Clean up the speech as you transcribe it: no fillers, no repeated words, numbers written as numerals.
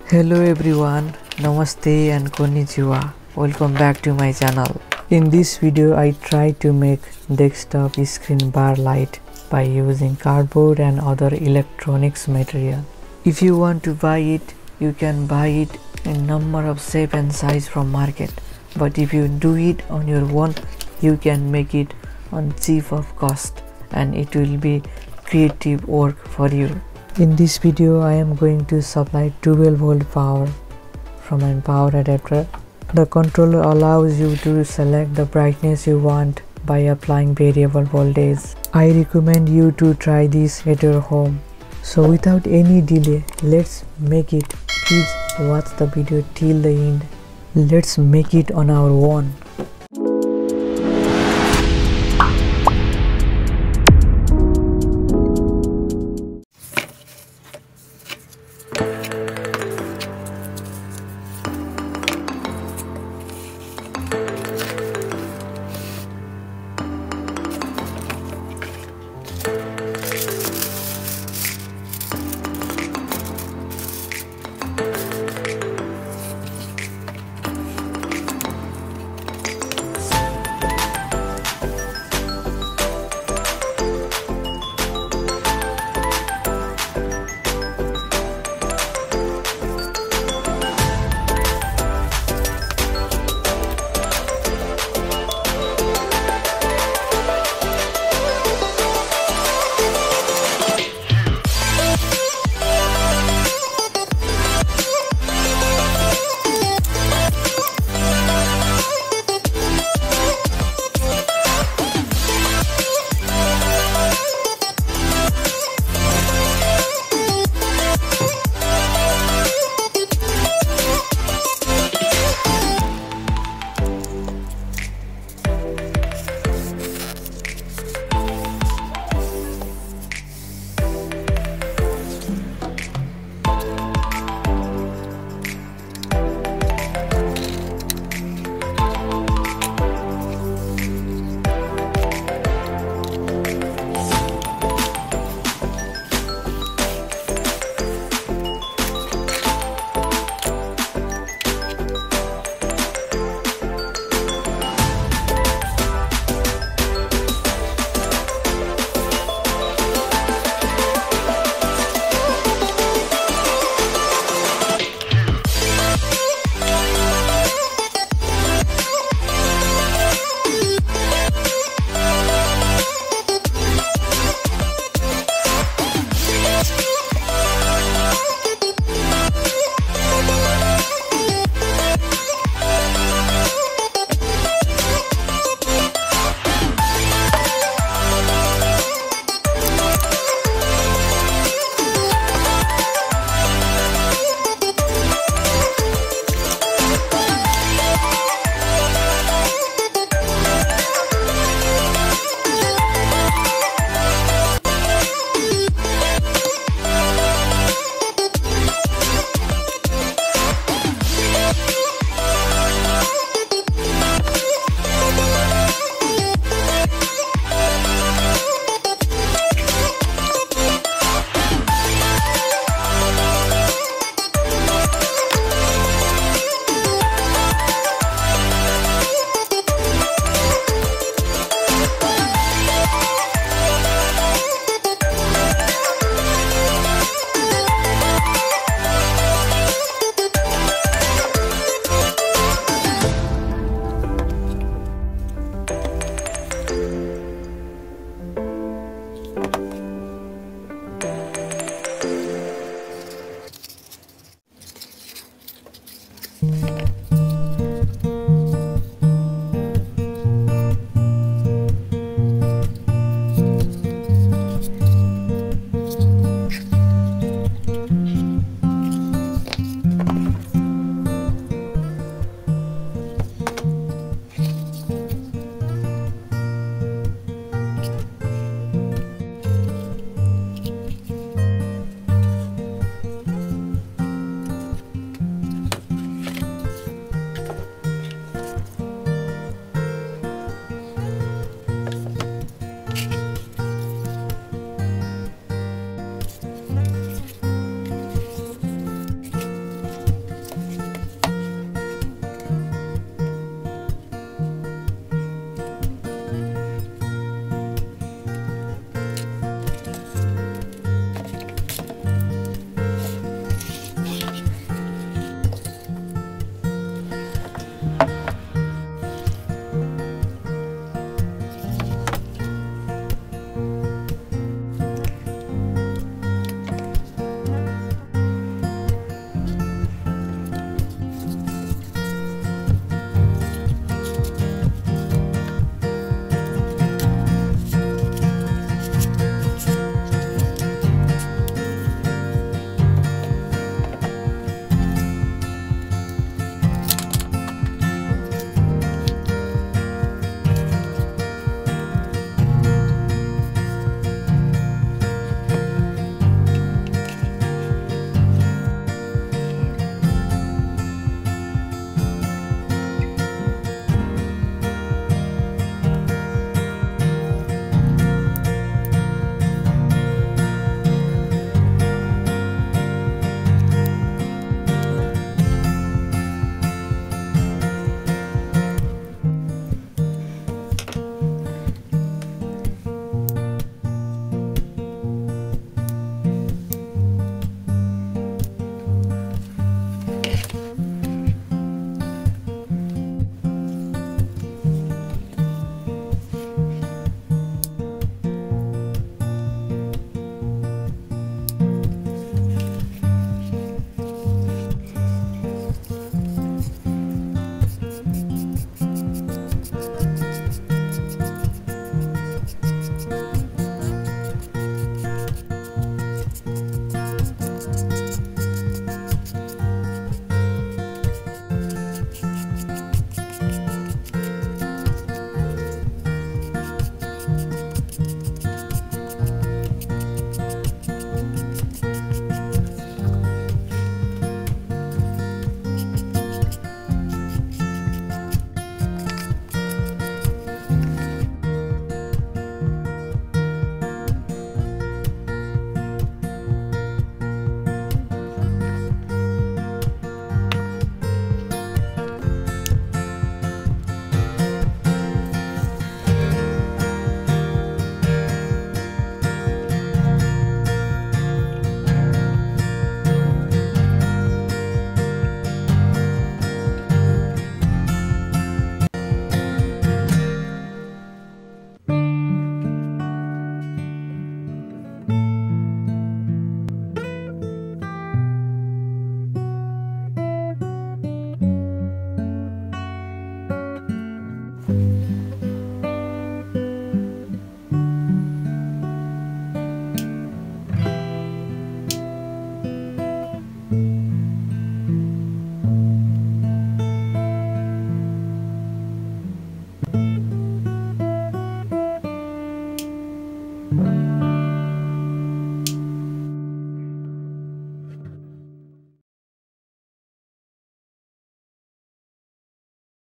Hello everyone, Namaste and Konnichiwa. Welcome back to my channel. In this video I try to make desktop screen bar light by using cardboard and other electronics material. If you want to buy it, you can buy it in number of shape and size from market. But if you do it on your own, you can make it on cheap of cost and it will be creative work for you. In this video I am going to supply 12 volt power from a power adapter. The controller allows you to select the brightness you want by applying variable voltage. I recommend you to try this at your home. So without any delay, let's make it. Please watch the video till the end. Let's make it on our own.